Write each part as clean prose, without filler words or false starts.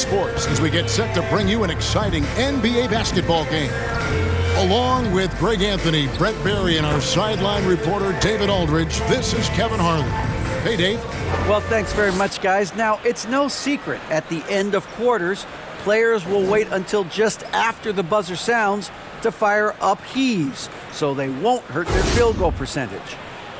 sports as we get set to bring you an exciting NBA basketball game. Along with Greg Anthony, Brett Barry, and our sideline reporter David Aldridge, this is Kevin Harlan. Hey, Dave. Well, thanks very much, guys. Now, it's no secret at the end of quarters, players will wait until just after the buzzer sounds to fire up heaves, so they won't hurt their field goal percentage.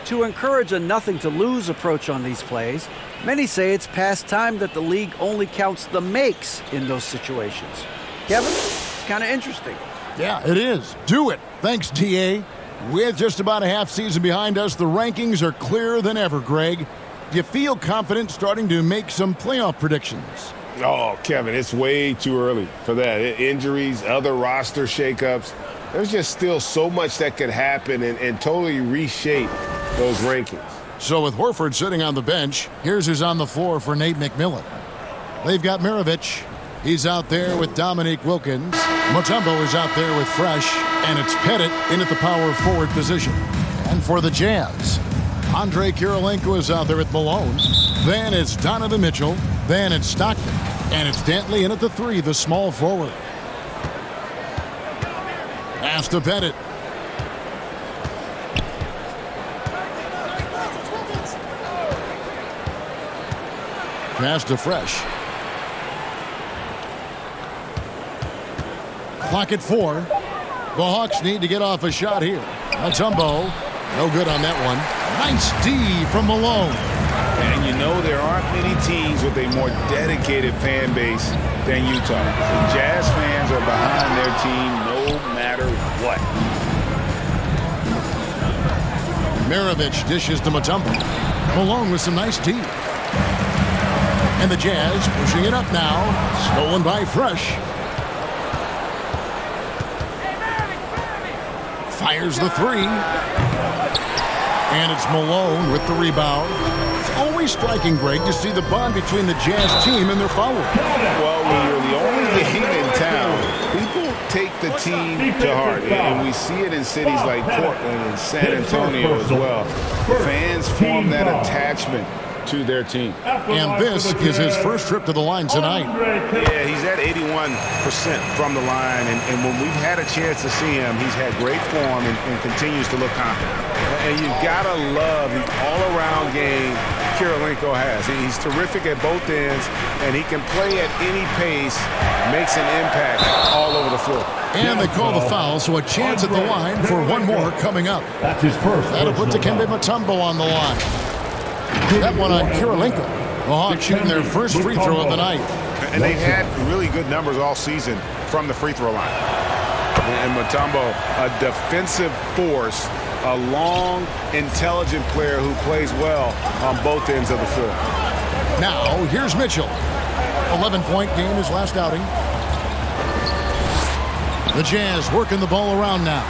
To encourage a nothing-to-lose approach on these plays, many say it's past time that the league only counts the makes in those situations. Kevin, it's kind of interesting. Yeah, it is. Do it. Thanks, DA. With just about a half season behind us, the rankings are clearer than ever, Greg. Do you feel confident starting to make some playoff predictions? Oh, Kevin, it's way too early for that. Injuries, other roster shakeups. There's just still so much that could happen and totally reshape those rankings. So with Horford sitting on the bench, here's who's on the floor for Nate McMillan. They've got Maravich. He's out there with Dominique Wilkins. Mutombo is out there with Fresh. And it's Pettit in at the power forward position. And for the Jazz, Andre Kirilenko is out there with Malone. Then it's Donovan Mitchell. Then it's Stockton. And it's Dantley in at the 3, the small forward. Pass to Pettit. Pass to Fresh. Clock at 4. The Hawks need to get off a shot here. Mutombo, no good on that one. Nice D from Malone. And you know there aren't many teams with a more dedicated fan base than Utah. The Jazz fans are behind their team no matter what. Maravich dishes to Mutombo. Malone with some nice D. And the Jazz pushing it up now. Stolen by Fresh. Fires the 3. And it's Malone with the rebound. It's always striking, Greg, to see the bond between the Jazz team and their followers. Well, when you're the only game in town, people take the team to heart. And we see it in cities like Portland and San Antonio as well. Fans form that attachment to their team. And this is his first trip to the line tonight. Yeah, he's at 81% from the line, and when we've had a chance to see him, he's had great form and continues to look confident. And you've got to love the all-around game Kirilenko has. He's terrific at both ends, and he can play at any pace, makes an impact all over the floor. And they call the foul, so a chance at the line for one more coming up. That's his first. That'll put Dikembe Mutombo on the line. That one on Kirilenko. The Hawks shooting their first free throw of the night. And they've had really good numbers all season from the free throw line. And Mutombo, a defensive force, a long, intelligent player who plays well on both ends of the floor. Now, here's Mitchell. 11-point game his last outing. The Jazz working the ball around now.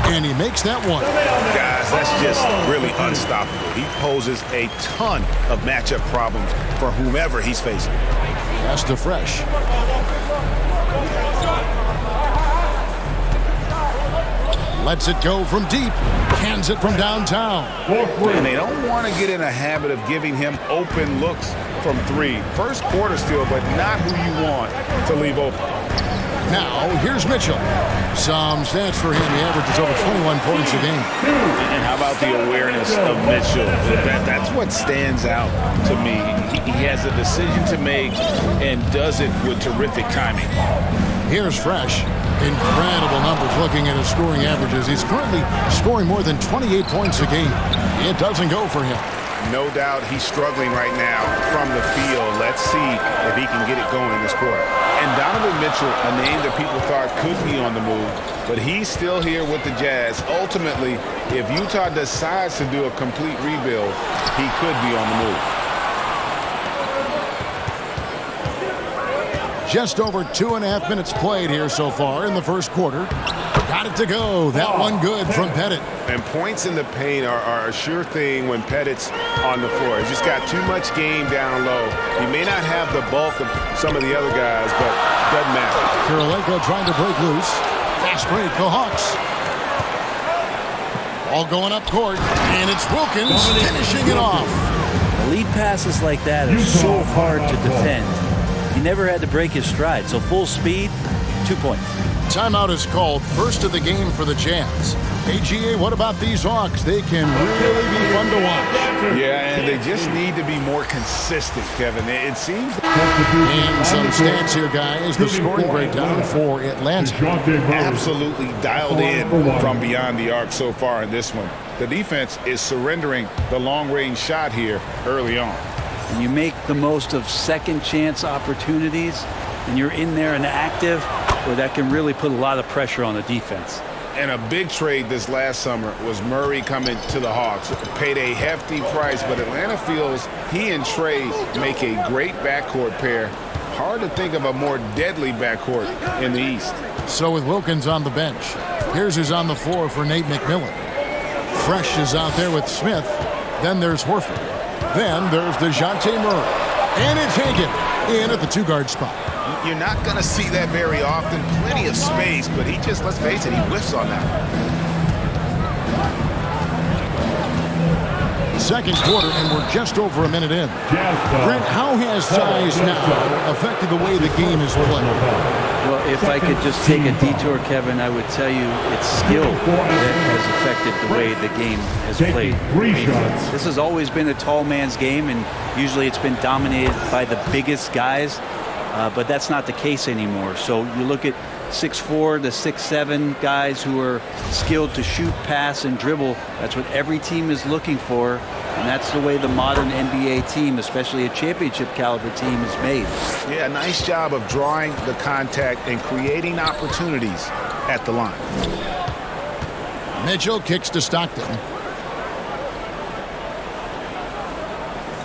And he makes that one. Guys, that's just really unstoppable. He poses a ton of matchup problems for whomever he's facing. Pass to Fresh. Lets it go from deep. Cans it from downtown. And they don't want to get in a habit of giving him open looks from 3. First quarter still, but not who you want to leave open. Now, here's Mitchell. Some stats for him. He averages over 21 points a game. And how about the awareness of Mitchell? That's what stands out to me. He has a decision to make and does it with terrific timing. Here's Fresh. Incredible numbers looking at his scoring averages. He's currently scoring more than 28 points a game. It doesn't go for him. No doubt he's struggling right now from the field. Let's see if he can get it going this quarter. And Donovan Mitchell, a name that people thought could be on the move, but he's still here with the Jazz. Ultimately, if Utah decides to do a complete rebuild, he could be on the move. Just over 2.5 minutes played here so far in the first quarter. Got it to go. That one good from Pettit. And points in the paint are a sure thing when Pettit's on the floor. He's just got too much game down low. He may not have the bulk of some of the other guys, but doesn't matter. Kirilenko trying to break loose. Fast break, the Hawks. All going up court, and it's Wilkins finishing it off. Lead passes like that are so hard to defend. He never had to break his stride. So full speed, 2 points. Timeout is called. First of the game for the Jazz. AGA, what about these Hawks? They can really be fun to watch. Yeah, and they just need to be more consistent, Kevin. It seems. And some stats here, guys. The scoring breakdown for Atlanta. Absolutely dialed in from beyond the arc so far in this one. The defense is surrendering the long-range shot here early on. And you make the most of second chance opportunities, and you're in there and active, well, that can really put a lot of pressure on the defense. And a big trade this last summer was Murray coming to the Hawks. Paid a hefty price, but Atlanta feels he and Trey make a great backcourt pair. Hard to think of a more deadly backcourt in the East. So with Wilkins on the bench, here's who's on the floor for Nate McMillan. Fresh is out there with Smith. Then there's Horford. Then there's DeJounte Murray. And it's Hagan in at the two-guard spot. You're not going to see that very often. Plenty of space, but he just, let's face it, he whiffs on that. Second quarter, and we're just over a minute in. Brent, how has size now affected the way the game is played? Well, if I could just take a detour, Kevin, I would tell you it's skill that has affected the way the game has played. This has always been a tall man's game, and usually it's been dominated by the biggest guys. But that's not the case anymore. So you look at 6'4" to 6'7" guys who are skilled to shoot, pass, and dribble. That's what every team is looking for. And that's the way the modern NBA team, especially a championship caliber team, is made. Yeah, nice job of drawing the contact and creating opportunities at the line. Mitchell kicks to Stockton.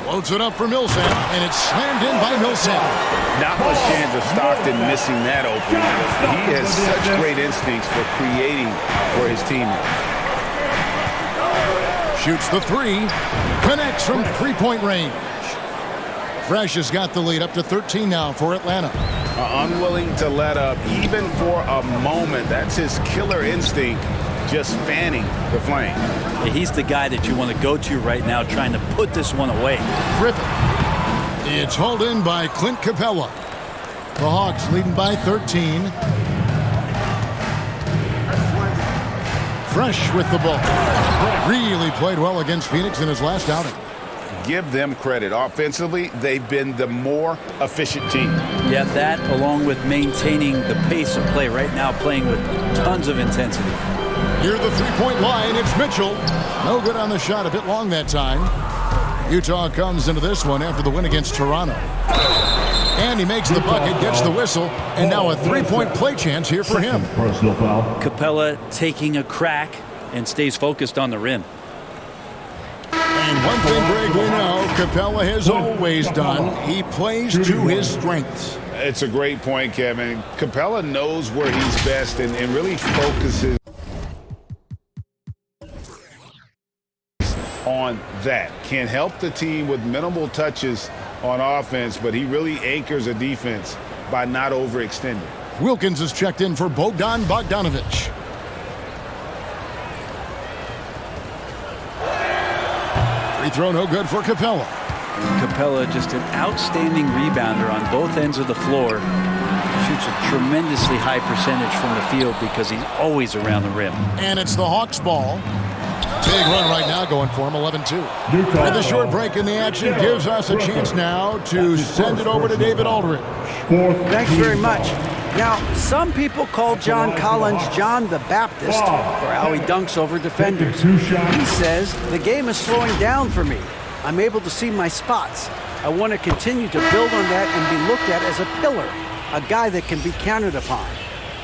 Floats it up for Millsap, and it's slammed in by Millsap. Not much chance of Stockton missing that opening. He has such great instincts for creating for his teammates. Shoots the three. Connects from three-point range. Fresh has got the lead up to 13 now for Atlanta. Unwilling to let up even for a moment. That's his killer instinct, just fanning the flame. Yeah, he's the guy that you want to go to right now, trying to put this one away. Griffin. It's hauled in by Clint Capella. The Hawks leading by 13. Fresh with the ball. Really played well against Phoenix in his last outing. Give them credit. Offensively, they've been the more efficient team. Yeah, that along with maintaining the pace of play right now, playing with tons of intensity. Near the three-point line, it's Mitchell. No good on the shot, a bit long that time. Utah comes into this one after the win against Toronto. And he makes the bucket, gets the whistle, and now a three-point play chance here for him. Personal foul. Capella taking a crack and stays focused on the rim. And one thing, Greg, we know Capella has always done. He plays to his strengths. It's a great point, Kevin. Capella knows where he's best and really focuses on that. Can help the team with minimal touches on offense, but he really anchors a defense by not overextending. Wilkins is checked in for Bogdan Bogdanovic. Free throw no good for Capella. Capella, just an outstanding rebounder on both ends of the floor. Shoots a tremendously high percentage from the field because he's always around the rim. And it's the Hawks ball. Big run right now going for him, 11-2. And the short break in the action gives us a chance now to send it over to David Aldridge. Thanks very much. Now, some people call John Collins John the Baptist for how he dunks over defenders. He says, the game is slowing down for me. I'm able to see my spots. I want to continue to build on that and be looked at as a pillar, a guy that can be counted upon.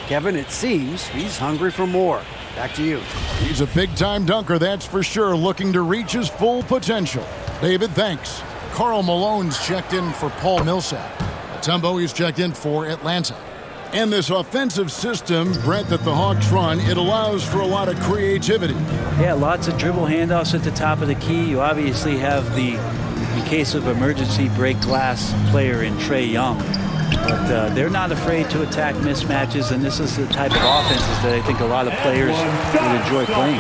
Kevin, it seems he's hungry for more. Back to you. He's a big-time dunker, that's for sure, looking to reach his full potential. David, thanks. Karl Malone's checked in for Paul Millsap. Mutombo is checked in for Atlanta. And this offensive system, Brent, that the Hawks run, it allows for a lot of creativity. Yeah, lots of dribble handoffs at the top of the key. You obviously have the, in case of emergency, break glass player in Trae Young. But they're not afraid to attack mismatches, and this is the type of offenses that I think a lot of players would enjoy playing.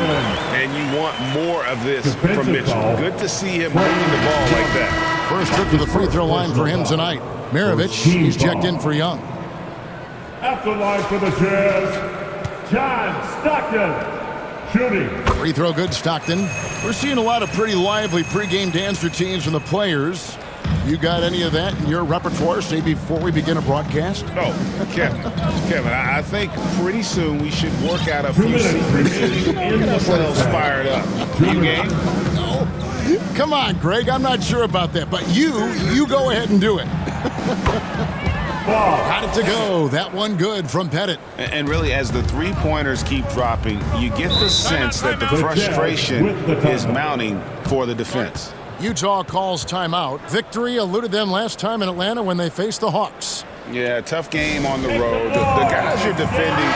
And you want more of this from Mitchell. Good to see him moving the ball like that. First trip to the free throw line for him tonight. Mirovic, he's checked in for Young. At the line for the Jazz, John Stockton. Shooting. Free throw good, Stockton. We're seeing a lot of pretty lively pregame dance routines from the players. You got any of that in your repertoire, say, before we begin a broadcast? No, Kevin, I think pretty soon we should work out a few secrets and get ourselves fired up. You game? No. Come on, Greg. I'm not sure about that, but you go ahead and do it. Got it to go. That one good from Pettit. And really, as the three-pointers keep dropping, you get the sense that the frustration is mounting for the defense. Utah calls timeout. Victory eluded them last time in Atlanta when they faced the Hawks. Yeah, tough game on the road. The guys you're defending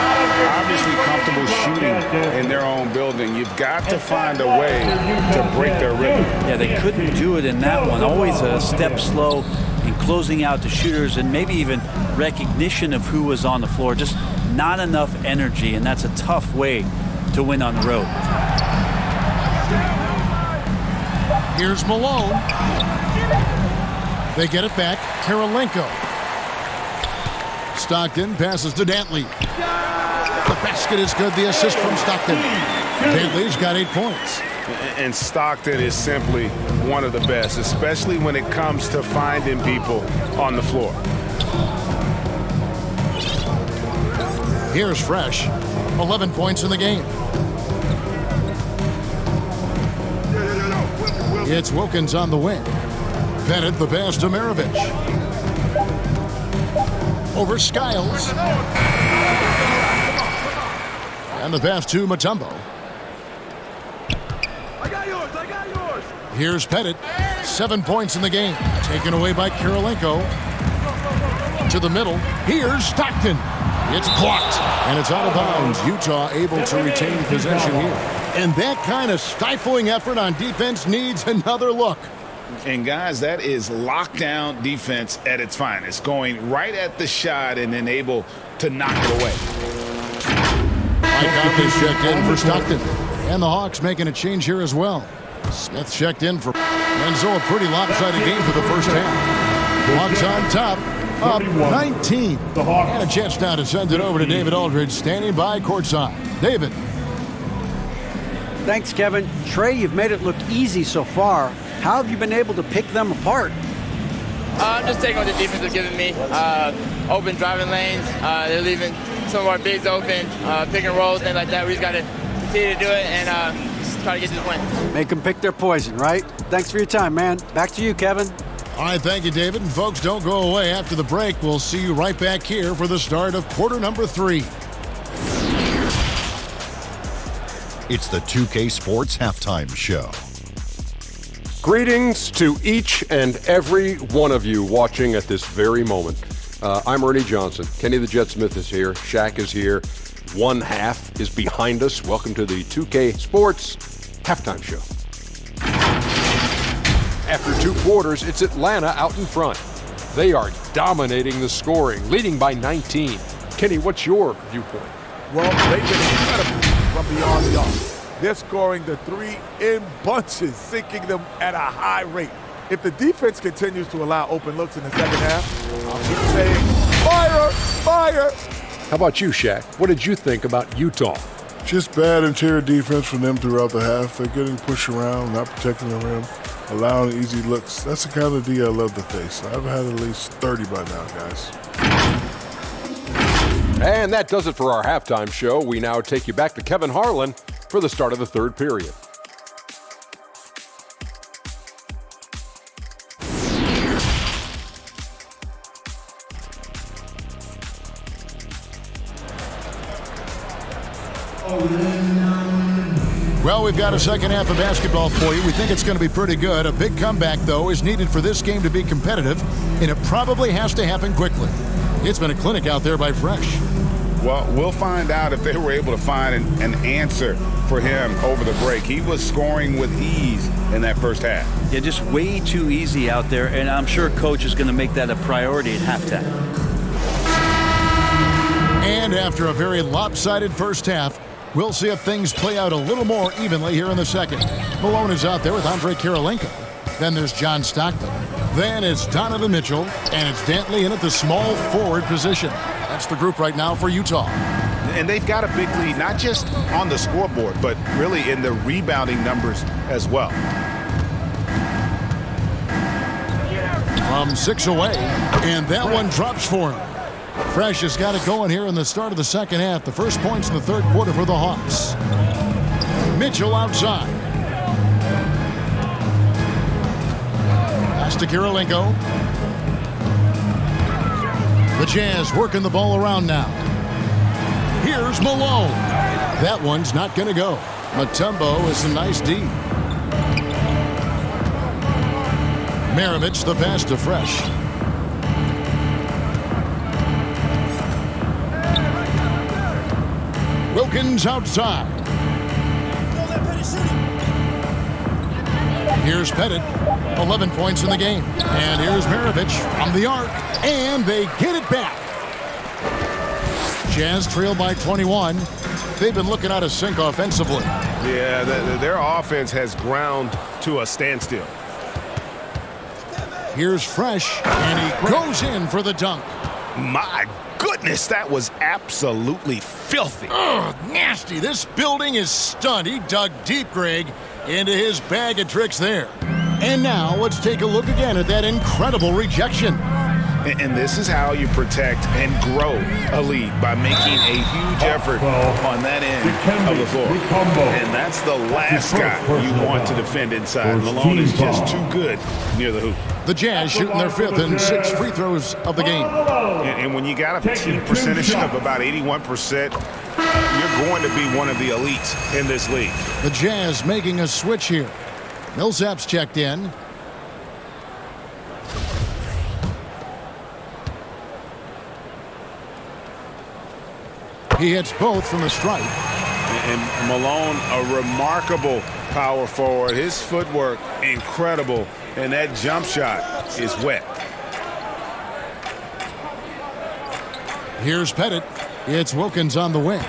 obviously comfortable shooting in their own building. You've got to find a way to break their rhythm. Yeah, they couldn't do it in that one. Always a step slow in closing out the shooters and maybe even recognition of who was on the floor. Just not enough energy, and that's a tough way to win on the road. Here's Malone. They get it back. Karolinko. Stockton passes to Dantley. The basket is good. The assist from Stockton. Dantley's got 8 points. And Stockton is simply one of the best, especially when it comes to finding people on the floor. Here's Fresh. 11 points in the game. It's Wilkins on the wing. Pettit the pass to Mirovic. Over Skiles. And the pass to Mutombo. I got yours. Here's Pettit. 7 points in the game. Taken away by Karolinko. To the middle. Here's Stockton. It's blocked. And it's out of bounds. Utah able to retain possession here. And that kind of stifling effort on defense needs another look. And guys, that is lockdown defense at its finest. Going right at the shot and then able to knock it away. Mike Conley's checked in for Stockton. And the Hawks making a change here as well. Smith checked in for Enzo. A pretty lopsided game for the first half. Hawks on top. Up 19. And a chance now to send it over to David Aldridge, standing by courtside. David. Thanks, Kevin. Trey, you've made it look easy so far. How have you been able to pick them apart? I'm just taking what the defense is giving me. Open driving lanes. They're leaving some of our bigs open. Pick and rolls, things like that. We just got to continue to do it and try to get this win. Make them pick their poison, right? Thanks for your time, man. Back to you, Kevin. All right, thank you, David. And folks, don't go away. After the break, we'll see you right back here for the start of quarter number 3. It's the 2K Sports Halftime Show. Greetings to each and every one of you watching at this very moment. I'm Ernie Johnson. Kenny the Jet Smith is here. Shaq is here. One half is behind us. Welcome to the 2K Sports Halftime Show. After 2 quarters, it's Atlanta out in front. They are dominating the scoring, leading by 19. Kenny, what's your viewpoint? Well, they've been incredible from beyond the arc. They're scoring the 3 in bunches, sinking them at a high rate. If the defense continues to allow open looks in the second half, I'll keep saying, fire, fire. How about you, Shaq? What did you think about Utah? Just bad interior defense from them throughout the half. They're getting pushed around, not protecting the rim, allowing easy looks. That's the kind of D I love to face. I've had at least 30 by now, guys. And that does it for our halftime show. We now take you back to Kevin Harlan for the start of the third period. Well, we've got a second half of basketball for you. We think it's going to be pretty good. A big comeback, though, is needed for this game to be competitive, and it probably has to happen quickly. It's been a clinic out there by Fresh. Well, we'll find out if they were able to find an answer for him over the break. He was scoring with ease in that first half. Yeah, just way too easy out there, and I'm sure Coach is going to make that a priority at halftime. And after a very lopsided first half, we'll see if things play out a little more evenly here in the second. Malone is out there with Andre Karolinko. Then there's John Stockton. Then it's Donovan Mitchell, and it's Dantley in at the small forward position. That's the group right now for Utah. And they've got a big lead, not just on the scoreboard, but really in the rebounding numbers as well. From 6 away, and that one drops for him. Fresh has got it going here in the start of the second half. The first points in the third quarter for the Hawks. Mitchell outside. Pass to Kirilenko. The Jazz working the ball around now. Here's Malone. That one's not going to go. Mutombo is a nice D. Maravich the pass to Fresh. Wilkins outside. Here's Pettit. 11 points in the game. And here's Maravich from the arc. And they get it back. Jazz trail by 21. They've been looking out of sync offensively. Yeah, their offense has ground to a standstill. Here's Fresh, and he goes in for the dunk. My goodness, that was absolutely filthy. Ugh, nasty. This building is stunned. He dug deep, Greg, into his bag of tricks there. And now let's take a look again at that incredible rejection. And this is how you protect and grow a lead, by making a huge effort on that end of the floor. And that's the last guy you want to defend inside. Malone is just too good near the hoop. The Jazz shooting their fifth and 6 free throws of the game. And when you got a team percentage of about 81%, you're going to be one of the elites in this league. The Jazz making a switch here. Millsap's checked in. He hits both from the stripe. And Malone, a remarkable power forward. His footwork, incredible. And that jump shot is wet. Here's Pettit. It's Wilkins on the wing.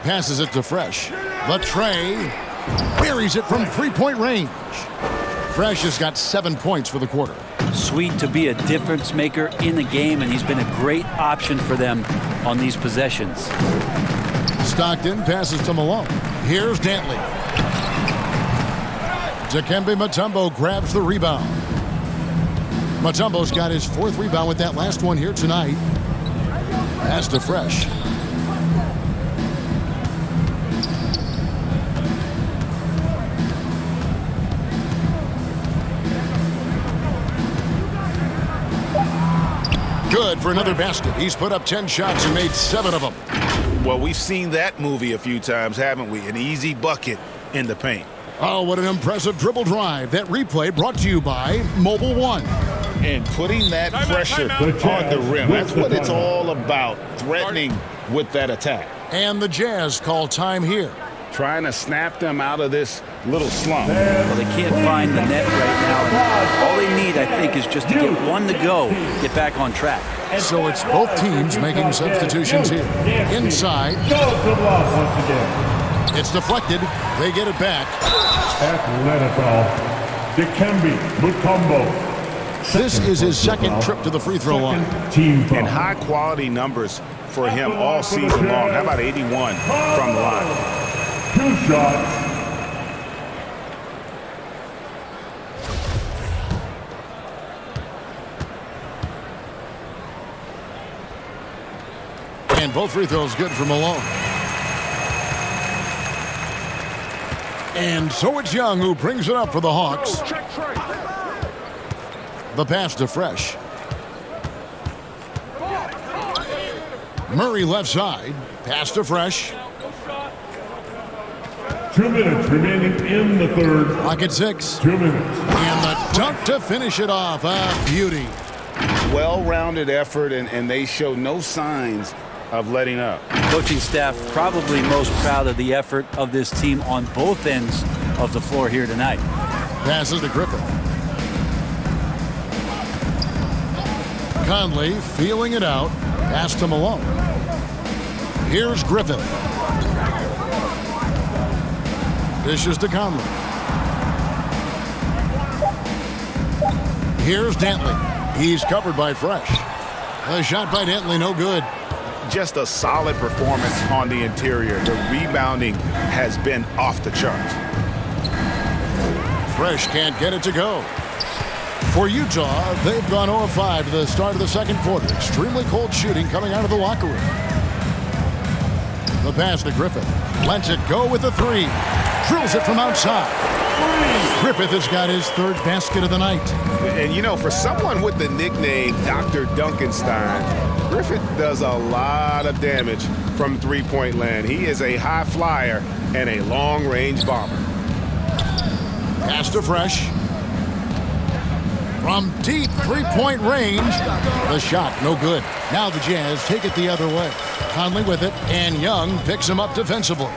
Passes it to Fresh. The tray. Buries it from three-point range. Fresh has got 7 points for the quarter. Sweet to be a difference maker in the game, and he's been a great option for them on these possessions. Stockton passes to Malone. Here's Dantley. Dikembe Mutombo grabs the rebound. Mutombo's got his 4th rebound with that last one here tonight. Pass to Fresh. Good for another basket. He's put up 10 shots and made 7 of them. Well, we've seen that movie a few times, haven't we? An easy bucket in the paint. Oh, what an impressive dribble drive. That replay brought to you by Mobile One. And putting that pressure on the rim. That's what it's all about, threatening with that attack. And the Jazz call time here. Trying to snap them out of this little slump. Well, they can't find the net right now. All they need, I think, is just to get one to go, get back on track. So it's both teams making substitutions here. Inside. It's deflected. They get it back. Atlanta foul. Dikembe Mutombo. This is his 2nd trip to the free throw line. And high-quality numbers for him all season long. How about 81 from the line? 2 shots. And both free throws good for Malone. And so it's Young who brings it up for the Hawks. The pass to Fresh. Murray left side. Pass to Fresh. 2 minutes remaining in the third. Clock at 6. 2 minutes. And the dunk to finish it off. A beauty. Well-rounded effort, and they show no signs of letting up. Coaching staff probably most proud of the effort of this team on both ends of the floor here tonight. Passes to Griffith. Conley feeling it out. Pass to Malone. Here's Griffith. Dishes to Conley. Here's Dantley. He's covered by Fresh. The shot by Dantley, no good. Just a solid performance on the interior. The rebounding has been off the charts. Fresh can't get it to go. For Utah, they've gone 0 of 5 to the start of the second quarter. Extremely cold shooting coming out of the locker room. The pass to Griffith. Lets it go with the three. Drills it from outside. Griffith has got his third basket of the night. And, you know, for someone with the nickname Dr. Duncanstein, Griffith does a lot of damage from three-point land. He is a high flyer and a long-range bomber. Pass to Fresh. From deep three-point range, the shot no good. Now the Jazz take it the other way. Conley with it, and Young picks him up defensively.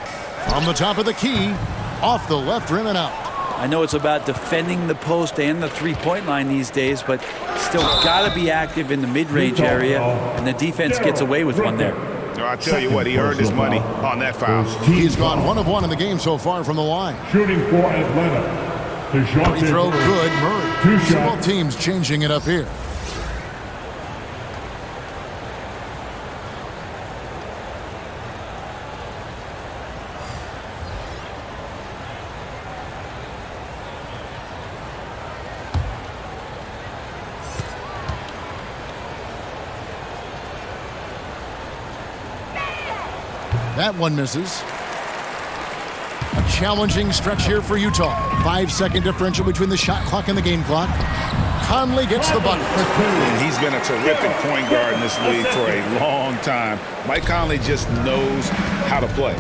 From the top of the key, off the left rim and out. I know it's about defending the post and the three-point line these days, but still got to be active in the mid-range area, and the defense gets away with one there. I tell you what, he earned his money on that foul. He's gone 1 of 1 in the game so far from the line. Shooting for Atlanta. Free throw good, Murray. Both teams changing it up here. That one misses. A challenging stretch here for Utah. 5-second differential between the shot clock and the game clock. Conley gets the bucket. And he's been a terrific point guard in this league for a long time. Mike Conley just knows how to play.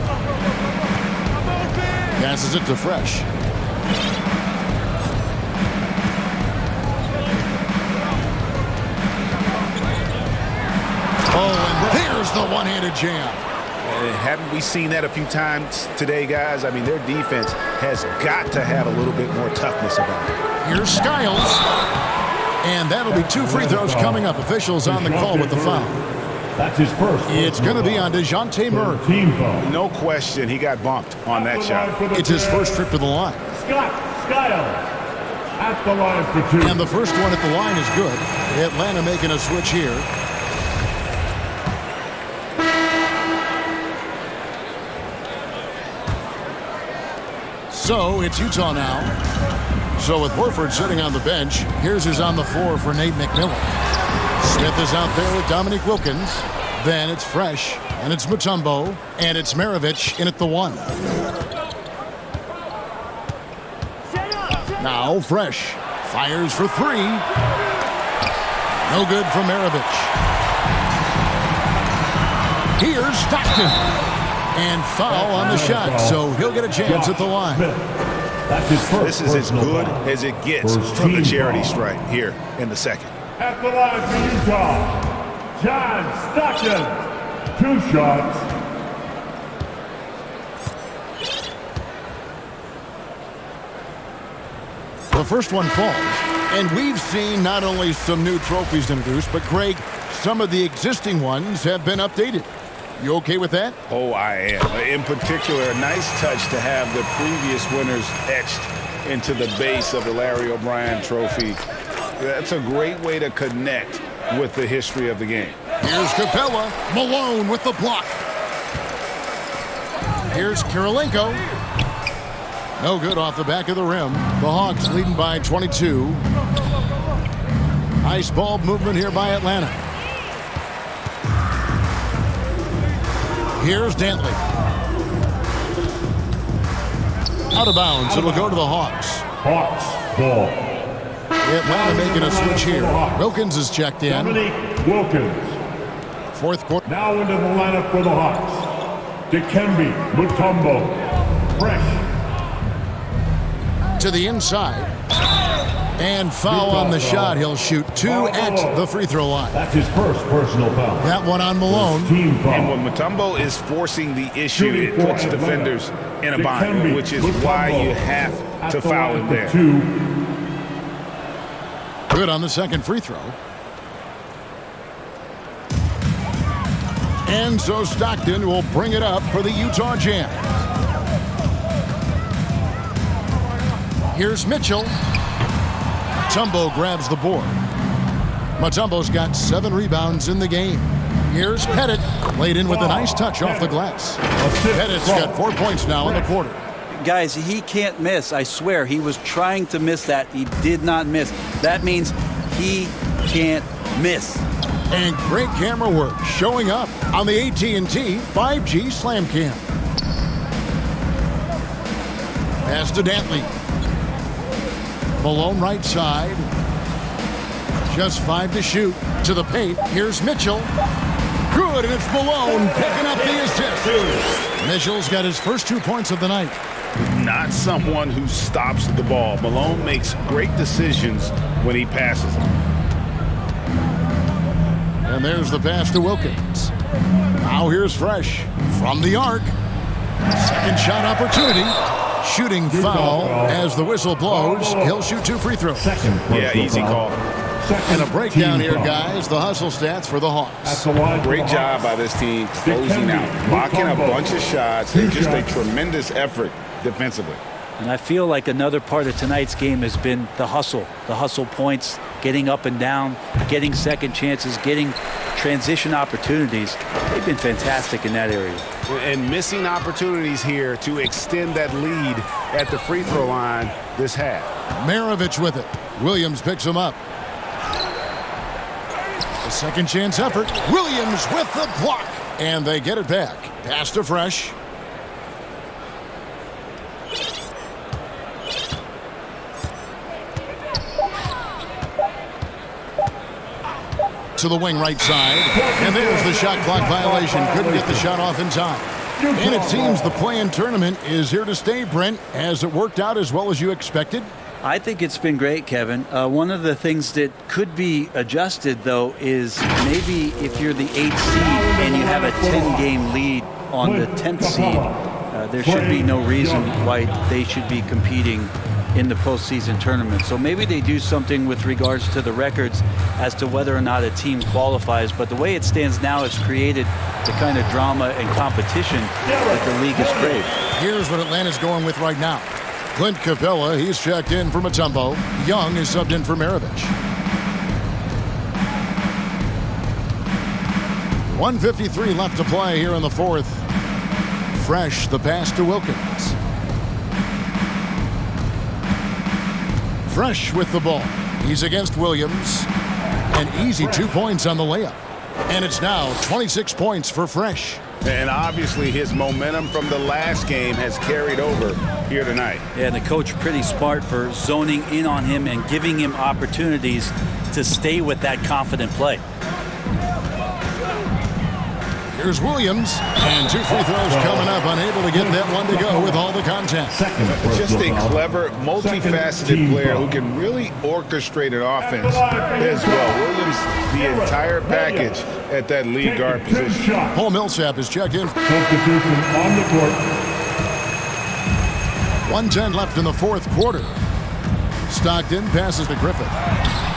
Passes it to Fresh. Oh, and there's the one-handed jam. Haven't we seen that a few times today, guys? I mean, their defense has got to have a little bit more toughness about it. Here's Skiles. And that'll be 2 free throws coming up. Officials on the call with the foul. That's his first. It's going to be on DeJounte Murray. Team foul. No question, he got bumped on that shot. It's his first trip to the line. Skiles at the line for 2. And the first one at the line is good. Atlanta making a switch here. So it's Utah now. So with Horford sitting on the bench, here's who's on the floor for Nate McMillan. Smith is out there with Dominique Wilkins. Then it's Fresh, and it's Mutombo, and it's Maravich in at the 1. Now Fresh fires for 3. No good from Maravich. Here's Stockton. And foul on the shot, so he'll get a chance at the line. This is as good as it gets from the charity stripe here in the second. At the line for Utah, John Stockton. 2 shots. The first one falls, and we've seen not only some new trophies introduced, but Greg, some of the existing ones have been updated. You okay with that? Oh, I am. In particular, a nice touch to have the previous winners etched into the base of the Larry O'Brien trophy. That's a great way to connect with the history of the game. Here's Capella. Malone with the block. Here's Kirilenko. No good off the back of the rim. The Hawks leading by 22. Nice ball movement here by Atlanta. Here's Dantley. Out of bounds. It'll go to the Hawks. Hawks ball. Atlanta making a switch here. Wilkins is checked in. Dominique Wilkins. Fourth quarter. Now into the lineup for the Hawks. Dikembe Mutombo. Fresh. To the inside. And foul on the shot. He'll shoot 2 at the free throw line. That's his first personal foul. That one on Malone. Team foul. And when Mutombo is forcing the issue, it puts defenders in a bind, which is why you have to foul him there. 2. Good on the second free throw. And so Stockton will bring it up for the Utah Jazz. Here's Mitchell. Mutombo grabs the board. Mutombo's got 7 rebounds in the game. Here's Pettit, laid in with a nice touch off the glass. Pettit's got 4 points now in the quarter. Guys, he can't miss. I swear, he was trying to miss that. He did not miss. That means he can't miss. And great camera work showing up on the AT&T 5G Slam Cam. Pass to Dantley. Malone right side. Just 5 to shoot. To the paint. Here's Mitchell. Good, and it's Malone picking up the assist. Mitchell's got his first 2 points of the night. Not someone who stops the ball. Malone makes great decisions when he passes it. And there's the pass to Wilkins. Now here's Fresh from the arc. Second shot opportunity. Shooting foul as the whistle blows. He'll shoot 2 free throws. Yeah, easy call. And a breakdown here, guys. The hustle stats for the Hawks. Great job by this team closing out. Blocking a bunch of shots and just a tremendous effort defensively. And I feel like another part of tonight's game has been the hustle points, getting up and down, getting second chances, getting transition opportunities. They've been fantastic in that area. And missing opportunities here to extend that lead at the free throw line this half. Maravich with it. Williams picks him up. A second chance effort. Williams with the block. And they get it back. Pass to Fresh. To the wing right side. And there's the shot clock violation. Couldn't get the shot off in time. And it seems the play-in tournament is here to stay, Brent. Has it worked out as well as you expected? I think it's been great, Kevin. One of the things that could be adjusted, though, is maybe if you're the 8th seed and you have a 10-game lead on the 10th seed, there should be no reason why they should be competing in the postseason tournament. So maybe they do something with regards to the records as to whether or not a team qualifies. But the way it stands now, it's created the kind of drama and competition that the league has craved. Here's what Atlanta's going with right now. Clint Capella, he's checked in for Mutombo. Young is subbed in for Maravich. 1:53 left to play here in the fourth. Fresh, the pass to Wilkins. Fresh with the ball. He's against Williams. An easy 2 points on the layup. And it's now 26 points for Fresh. And obviously his momentum from the last game has carried over here tonight. Yeah, and the coach pretty smart for zoning in on him and giving him opportunities to stay with that confident play. Here's Williams, and 2 free throws coming up, unable to get that one to go with all the contact. Just a clever, multifaceted player who can really orchestrate an offense as well. Williams, the entire package at that lead guard position. Paul Millsap is checked in. Substitution on the court. 1:10 left in the fourth quarter. Stockton passes to Griffith.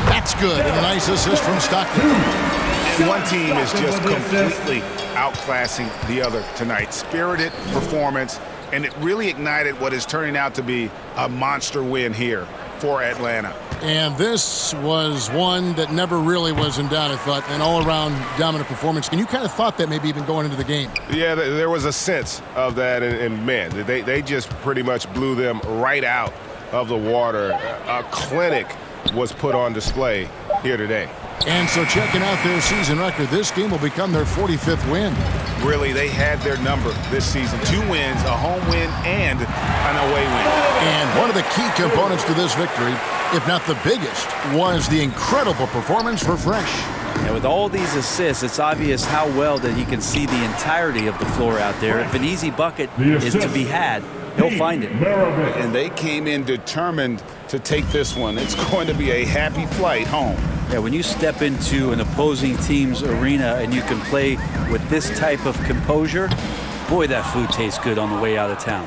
That's good, and a nice assist from Stockton. And one team is just completely outclassing the other tonight. Spirited performance, and it really ignited what is turning out to be a monster win here for Atlanta. And this was one that never really was in doubt, I thought, an all-around dominant performance. And you kind of thought that maybe even going into the game. Yeah, there was a sense of that, and man, they just pretty much blew them right out of the water. A clinic was put on display here today. And so checking out their season record, this game will become their 45th win. Really, they had their number this season. 2 wins, a home win, and an away win. And one of the key components to this victory, if not the biggest, was the incredible performance for Fresh. And with all these assists, it's obvious how well that he can see the entirety of the floor out there. If an easy bucket is to be had, he'll find it. And they came in determined to take this one. It's going to be a happy flight home. Yeah, when you step into an opposing team's arena and you can play with this type of composure, boy, that food tastes good on the way out of town.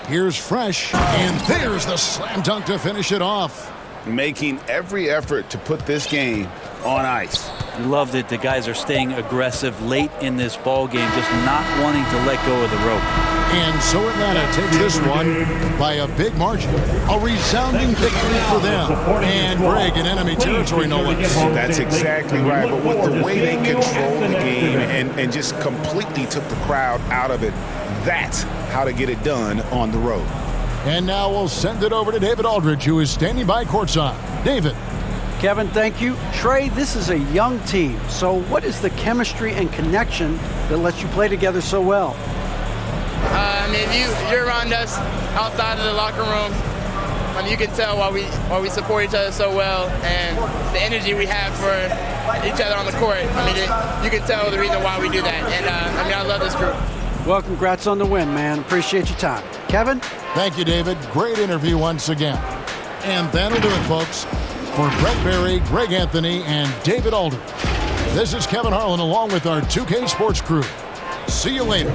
Here's Fresh, and there's the slam dunk to finish it off. Making every effort to put this game on ice. I love that the guys are staying aggressive late in this ball game, just not wanting to let go of the rope. And so Atlanta takes this one by a big margin. A resounding victory for them. And Greg in enemy territory, no less. That's exactly right. But with the way they controlled the game and just completely took the crowd out of it, that's how to get it done on the road. And now we'll send it over to David Aldridge, who is standing by courtside. David. Kevin, thank you. Trey, this is a young team. So what is the chemistry and connection that lets you play together so well? If you're around us outside of the locker room, you can tell why we support each other so well, and the energy we have for each other on the court. You can tell the reason why we do that. And I love this group. Well, congrats on the win, man. Appreciate your time. Kevin? Thank you, David. Great interview once again. And that'll do it, folks. For Brett Berry, Greg Anthony, and David Aldridge, this is Kevin Harlan along with our 2K Sports crew. See you later.